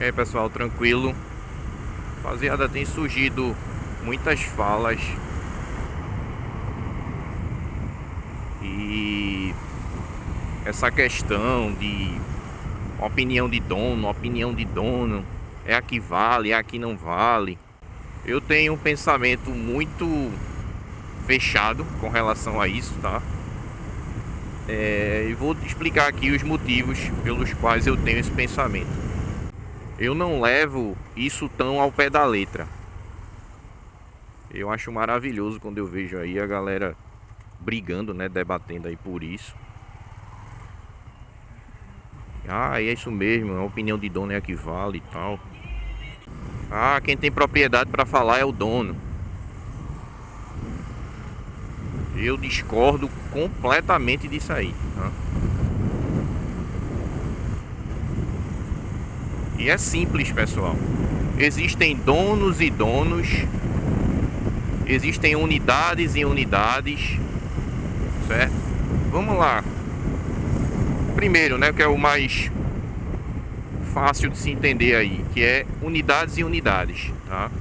E aí pessoal, tranquilo? Rapaziada, tem surgido muitas falas e essa questão de opinião de dono, é a que vale, é a que não vale. Eu tenho um pensamento muito fechado com relação a isso, tá? E vou explicar aqui os motivos pelos quais eu tenho esse pensamento. Eu não levo isso tão ao pé da letra. Eu acho maravilhoso quando eu vejo aí a galera brigando, né, debatendo aí por isso. Ah, é isso mesmo, a opinião de dono é a que vale e tal. Ah, quem tem propriedade para falar é o dono. Eu discordo completamente disso aí, tá? E é simples, pessoal. Existem donos e donos, existem unidades e unidades, certo? Vamos lá. Primeiro, né, que é o mais fácil de se entender aí, que é unidades e unidades, tá?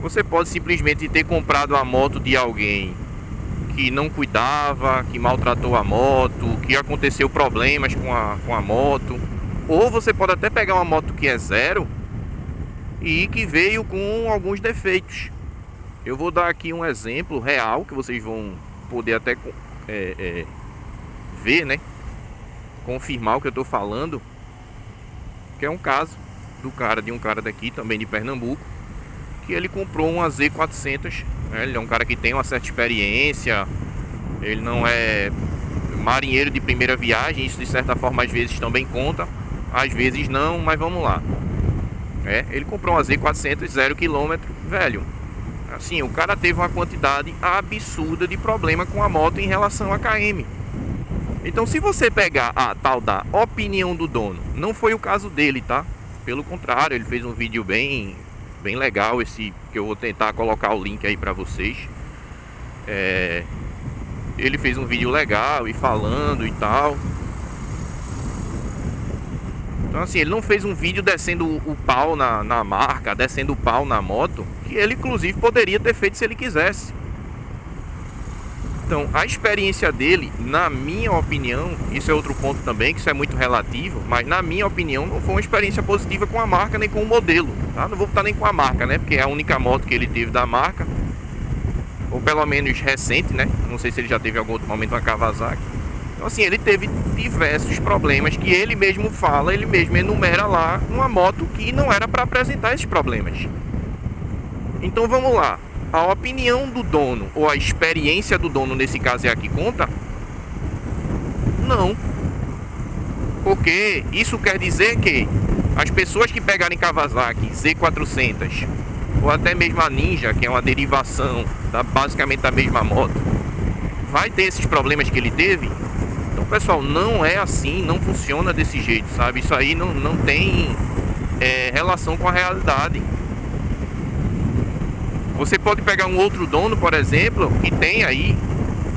Você pode simplesmente ter comprado a moto de alguém que não cuidava, que maltratou a moto, que aconteceu problemas com a moto. Ou você pode até pegar uma moto que é zero e que veio com alguns defeitos. Eu vou dar aqui um exemplo real que vocês vão poder até ver, né? Confirmar o que eu estou falando. Que é um caso de um cara daqui, também de Pernambuco, que ele comprou uma Z400, né? Ele é um cara que tem uma certa experiência, ele não é marinheiro de primeira viagem, isso de certa forma às vezes também conta, às vezes não, mas vamos lá. Ele comprou uma Z400 0 km, velho. Assim, o cara teve uma quantidade absurda de problema com a moto em relação a KM. Então, se você pegar a tal da opinião do dono, não foi o caso dele, tá? Pelo contrário, ele fez um vídeo bem legal, esse que eu vou tentar colocar o link aí pra vocês. Ele fez um vídeo legal e falando e tal. Então assim, ele não fez um vídeo descendo o pau na marca, descendo o pau na moto, que ele inclusive poderia ter feito se ele quisesse. Então, a experiência dele, na minha opinião, isso é outro ponto também, que isso é muito relativo, mas na minha opinião não foi uma experiência positiva com a marca nem com o modelo, tá? Não vou botar nem com a marca, né? Porque é a única moto que ele teve da marca, ou pelo menos recente, né? Não sei se ele já teve algum outro momento uma Kawasaki. Então assim, ele teve diversos problemas que ele mesmo fala, ele mesmo enumera lá numa moto que não era para apresentar esses problemas. Então vamos lá. A opinião do dono, ou a experiência do dono, nesse caso é a que conta? Não. Porque isso quer dizer que as pessoas que pegarem Kawasaki Z400, ou até mesmo a Ninja, que é uma derivação basicamente da mesma moto, vai ter esses problemas que ele teve? Então, pessoal, não é assim, não funciona desse jeito, sabe? Isso aí não tem relação com a realidade. Você pode pegar um outro dono, por exemplo, que tem aí,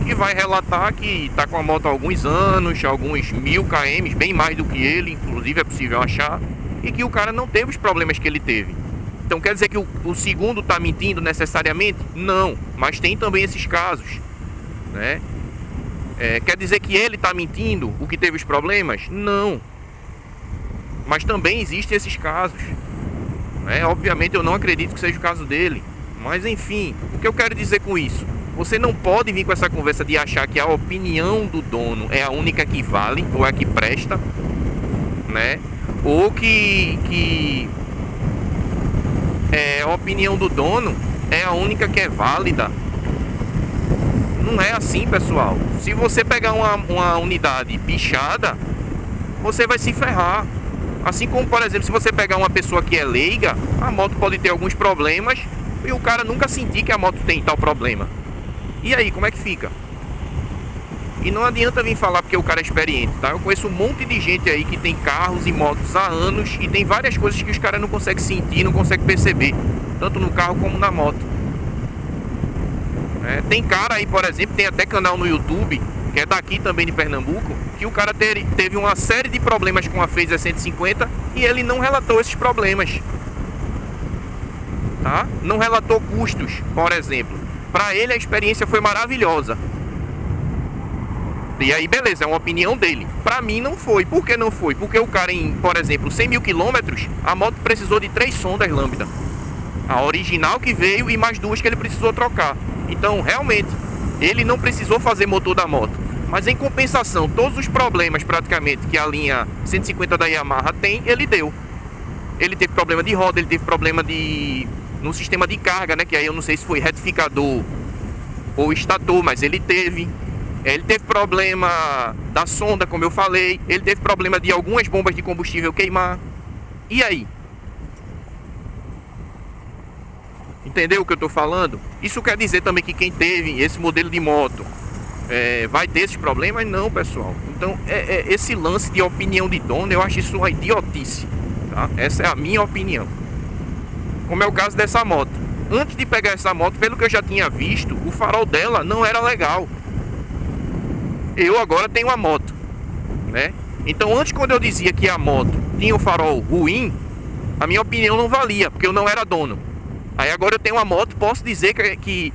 que vai relatar que está com a moto há alguns anos, alguns 1000 km, bem mais do que ele, inclusive é possível achar, e que o cara não teve os problemas que ele teve. Então quer dizer que o segundo está mentindo necessariamente? Não, mas tem também esses casos, né? Quer dizer que ele está mentindo, o que teve os problemas? Não. Mas também existem esses casos, né? Obviamente eu não acredito que seja o caso dele. Mas enfim, o que eu quero dizer com isso? Você não pode vir com essa conversa de achar que a opinião do dono é a única que vale, ou é a que presta, né? Ou que a opinião do dono é a única que é válida. Não é assim, pessoal. Se você pegar uma unidade bichada, você vai se ferrar. Assim como, por exemplo, se você pegar uma pessoa que é leiga, a moto pode ter alguns problemas e o cara nunca sentir que a moto tem tal problema. E aí, como é que fica? E não adianta vir falar porque o cara é experiente, tá? Eu conheço um monte de gente aí que tem carros e motos há anos e tem várias coisas que os caras não conseguem sentir, não conseguem perceber, tanto no carro como na moto. Tem cara aí, por exemplo, tem até canal no YouTube que é daqui também de Pernambuco, que o cara teve uma série de problemas com a Phaser 150 e ele não relatou esses problemas, tá? Não relatou custos, por exemplo. Para ele a experiência foi maravilhosa. E aí beleza, é uma opinião dele. Para mim não foi. Por que não foi? Porque o cara em, por exemplo, 100 mil quilômetros, a moto precisou de 3 sondas Lambda. A original que veio e mais 2 que ele precisou trocar. Então realmente ele não precisou fazer motor da moto. Mas em compensação, todos os problemas praticamente que a linha 150 da Yamaha tem, ele deu. Ele teve problema de roda, ele teve problema no sistema de carga, né? Que aí eu não sei se foi retificador ou estator, mas ele teve. Ele teve problema da sonda, como eu falei. Ele teve problema de algumas bombas de combustível queimar. E aí? Entendeu o que eu estou falando? Isso quer dizer também que quem teve esse modelo de moto vai ter esses problemas? Não, pessoal. Então, esse lance de opinião de dono, eu acho isso uma idiotice, tá? Essa é a minha opinião. Como é o caso dessa moto. Antes de pegar essa moto, pelo que eu já tinha visto, o farol dela não era legal. Eu agora tenho uma moto, né? Então, antes, quando eu dizia que a moto tinha um farol ruim, a minha opinião não valia, porque eu não era dono. Aí agora eu tenho uma moto, posso dizer que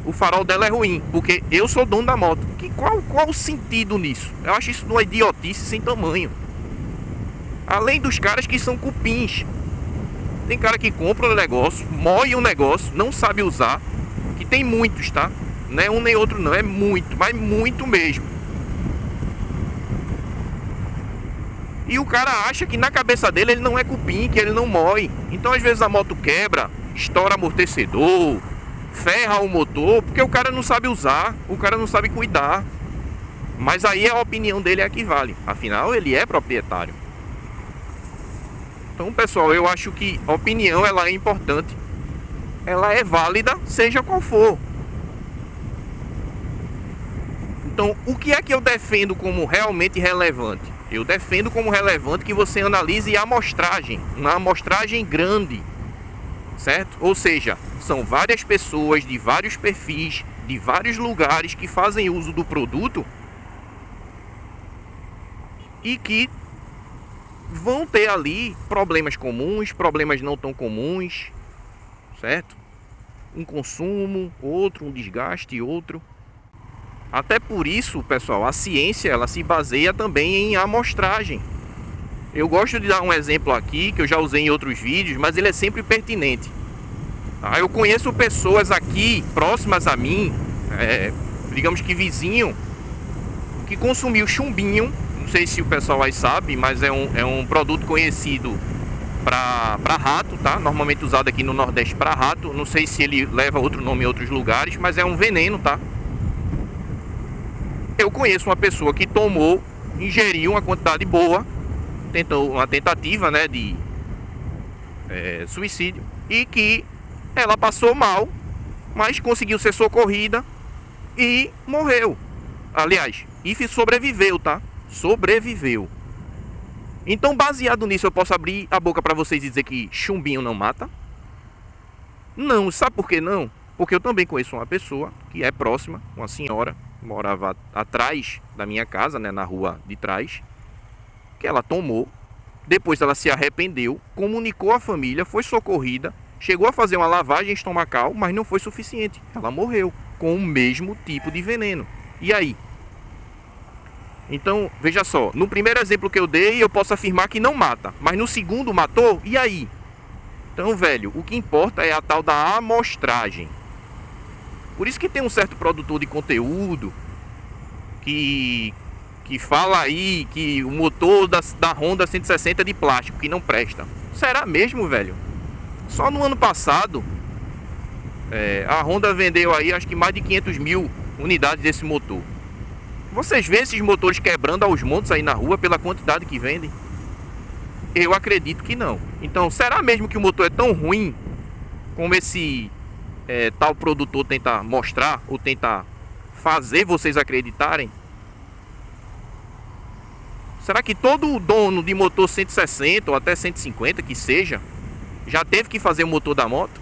o farol dela é ruim, porque eu sou dono da moto. Qual o sentido nisso? Eu acho isso uma idiotice sem tamanho. Além dos caras que são cupins. Tem cara que compra o negócio, moe o negócio, não sabe usar. Que tem muitos, tá? Não é um nem outro não, é muito, mas muito mesmo. E o cara acha que na cabeça dele ele não é cupim, que ele não moe. Então às vezes a moto quebra, estoura amortecedor, ferra o motor, porque o cara não sabe usar, o cara não sabe cuidar. Mas aí a opinião dele é a que vale. Afinal, ele é proprietário. Então, pessoal, eu acho que a opinião ela é importante. Ela é válida, seja qual for. Então, o que é que eu defendo como realmente relevante? Eu defendo como relevante que você analise a amostragem, uma amostragem grande, certo? Ou seja, são várias pessoas de vários perfis, de vários lugares que fazem uso do produto e que vão ter ali problemas comuns, problemas não tão comuns, certo? Um consumo, outro, um desgaste, outro. Até por isso, pessoal, a ciência ela se baseia também em amostragem. Eu gosto de dar um exemplo aqui, que eu já usei em outros vídeos, mas ele é sempre pertinente. Eu conheço pessoas aqui, próximas a mim, digamos que vizinho, que consumiu chumbinho. Não sei se o pessoal aí sabe, mas é um produto conhecido para rato, tá? Normalmente usado aqui no Nordeste para rato. Não sei se ele leva outro nome em outros lugares, mas é um veneno, tá? Eu conheço uma pessoa que tomou, ingeriu uma quantidade boa, tentou uma tentativa, né, de suicídio, e que ela passou mal, mas conseguiu ser socorrida e morreu. Aliás, e sobreviveu, tá? Sobreviveu. Então, baseado nisso, eu posso abrir a boca para vocês e dizer que chumbinho não mata? Não, sabe por que não? Porque eu também conheço uma pessoa que é próxima, uma senhora, morava atrás da minha casa, né, na rua de trás, que ela tomou, depois ela se arrependeu, comunicou à família, foi socorrida, chegou a fazer uma lavagem estomacal, mas não foi suficiente, ela morreu com o mesmo tipo de veneno. E aí? Então, veja só, no primeiro exemplo que eu dei, eu posso afirmar que não mata, mas no segundo matou, e aí? Então, velho, o que importa é a tal da amostragem. Por isso que tem um certo produtor de conteúdo que fala aí que o motor da Honda 160 é de plástico, que não presta. Será mesmo, velho? Só no ano passado, a Honda vendeu aí acho que mais de 500 mil unidades desse motor. Vocês veem esses motores quebrando aos montes aí na rua pela quantidade que vendem? Eu acredito que não. Então, será mesmo que o motor é tão ruim como esse tal produtor tenta mostrar ou tenta fazer vocês acreditarem? Será que todo dono de motor 160 ou até 150 que seja já teve que fazer o motor da moto?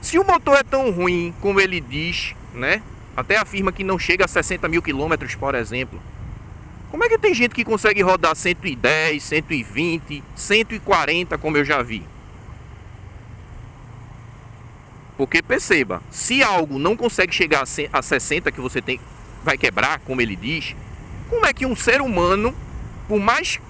Se o motor é tão ruim como ele diz, né? até afirma que não chega a 60 mil quilômetros, por exemplo. Como é que tem gente que consegue rodar 110, 120, 140, como eu já vi? Porque perceba, se algo não consegue chegar a 60 que você vai quebrar, como ele diz, como é que um ser humano, por mais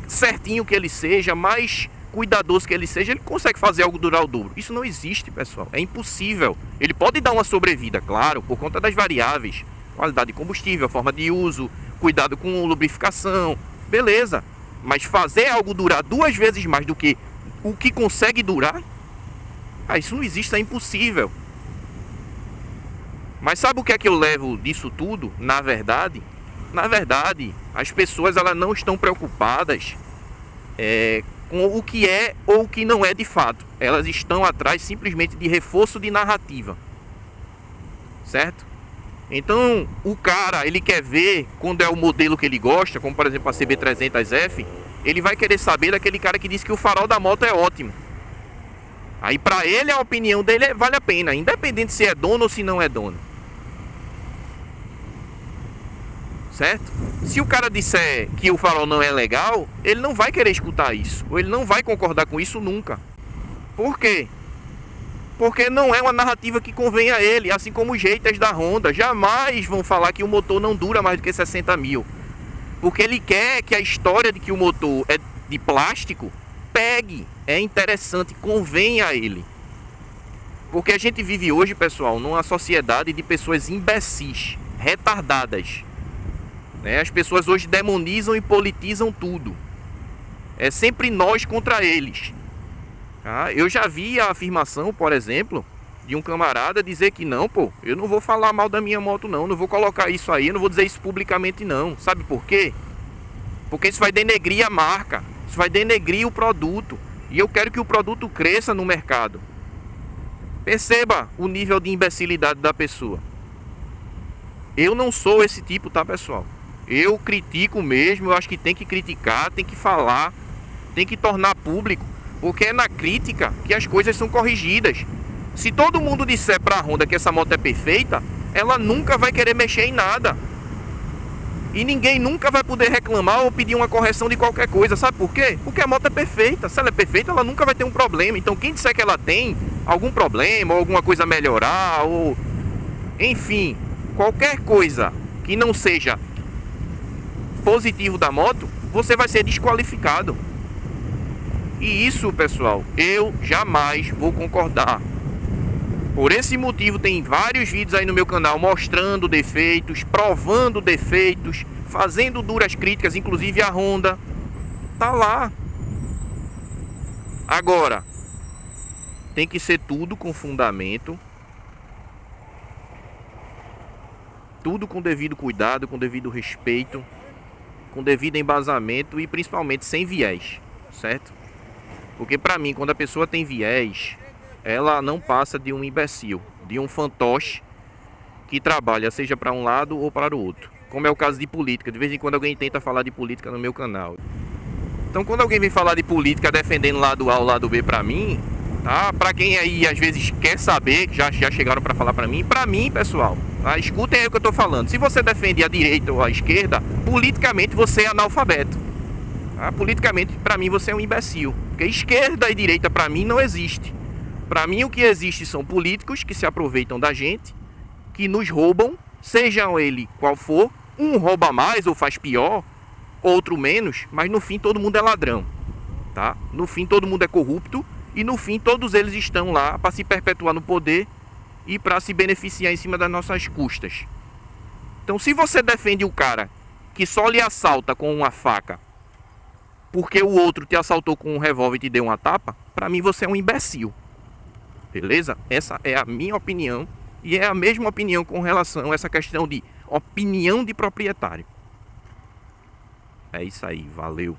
certinho que ele seja, mais cuidadoso que ele seja, ele consegue fazer algo durar o dobro? Isso não existe, pessoal. É impossível. Ele pode dar uma sobrevida, claro, por conta das variáveis. Qualidade de combustível, forma de uso, cuidado com lubrificação, beleza. Mas fazer algo durar 2 vezes mais do que o que consegue durar, isso não existe, é impossível. Mas sabe o que é que eu levo disso tudo? Na verdade, as pessoas elas não estão preocupadas com o que é ou o que não é de fato. Elas estão atrás simplesmente de reforço de narrativa, certo? Então o cara, ele quer ver quando é o modelo que ele gosta, como por exemplo a CB300F, ele vai querer saber daquele cara que diz que o farol da moto é ótimo. Aí pra ele a opinião dele vale a pena, independente se é dono ou se não é dono. Certo? Se o cara disser que o farol não é legal, ele não vai querer escutar isso, ou ele não vai concordar com isso nunca. Por quê? Porque não é uma narrativa que convém a ele, assim como os haters da Honda jamais vão falar que o motor não dura mais do que 60 mil. Porque ele quer que a história de que o motor é de plástico pegue, é interessante, convém a ele. Porque a gente vive hoje, pessoal, numa sociedade de pessoas imbecis, retardadas. As pessoas hoje demonizam e politizam tudo. É sempre nós contra eles. Eu já vi a afirmação, por exemplo, de um camarada dizer que não, pô, eu não vou falar mal da minha moto não, não vou colocar isso aí, não vou dizer isso publicamente não. Sabe por quê? Porque isso vai denegrir a marca, isso vai denegrir o produto. E eu quero que o produto cresça no mercado. Perceba o nível de imbecilidade da pessoa. Eu não sou esse tipo, tá, pessoal? Eu critico mesmo, eu acho que tem que criticar, tem que falar, tem que tornar público, porque é na crítica que as coisas são corrigidas. Se todo mundo disser para a Honda que essa moto é perfeita, ela nunca vai querer mexer em nada. E ninguém nunca vai poder reclamar ou pedir uma correção de qualquer coisa. Sabe por quê? Porque a moto é perfeita. Se ela é perfeita, ela nunca vai ter um problema. Então quem disser que ela tem algum problema, ou alguma coisa a melhorar, ou enfim, qualquer coisa que não seja positivo da moto, você vai ser desqualificado. E isso, pessoal, eu jamais vou concordar. Por esse motivo tem vários vídeos aí no meu canal mostrando defeitos, provando defeitos, fazendo duras críticas, inclusive a Honda tá lá. Agora, tem que ser tudo com fundamento, tudo com devido cuidado, com devido respeito, com devido embasamento e principalmente sem viés, certo? Porque pra mim, quando a pessoa tem viés, ela não passa de um imbecil, de um fantoche que trabalha seja para um lado ou para o outro. Como é o caso de política. De vez em quando alguém tenta falar de política no meu canal. Então quando alguém vem falar de política defendendo lado A ou lado B pra mim, tá? Pra quem aí às vezes quer saber, que já chegaram pra falar pra mim, pessoal, tá? Escutem aí o que eu tô falando. Se você defende a direita ou a esquerda, politicamente você é analfabeto. Tá? Politicamente, pra mim, você é um imbecil. Porque esquerda e direita pra mim não existe. Para mim o que existe são políticos que se aproveitam da gente, que nos roubam, sejam ele qual for. Um rouba mais ou faz pior, outro menos, mas no fim todo mundo é ladrão, tá? No fim todo mundo é corrupto e no fim todos eles estão lá para se perpetuar no poder e para se beneficiar em cima das nossas custas. Então se você defende o cara que só lhe assalta com uma faca porque o outro te assaltou com um revólver e te deu uma tapa, para mim você é um imbecil. Beleza? Essa é a minha opinião e é a mesma opinião com relação a essa questão de opinião de proprietário. É isso aí, valeu.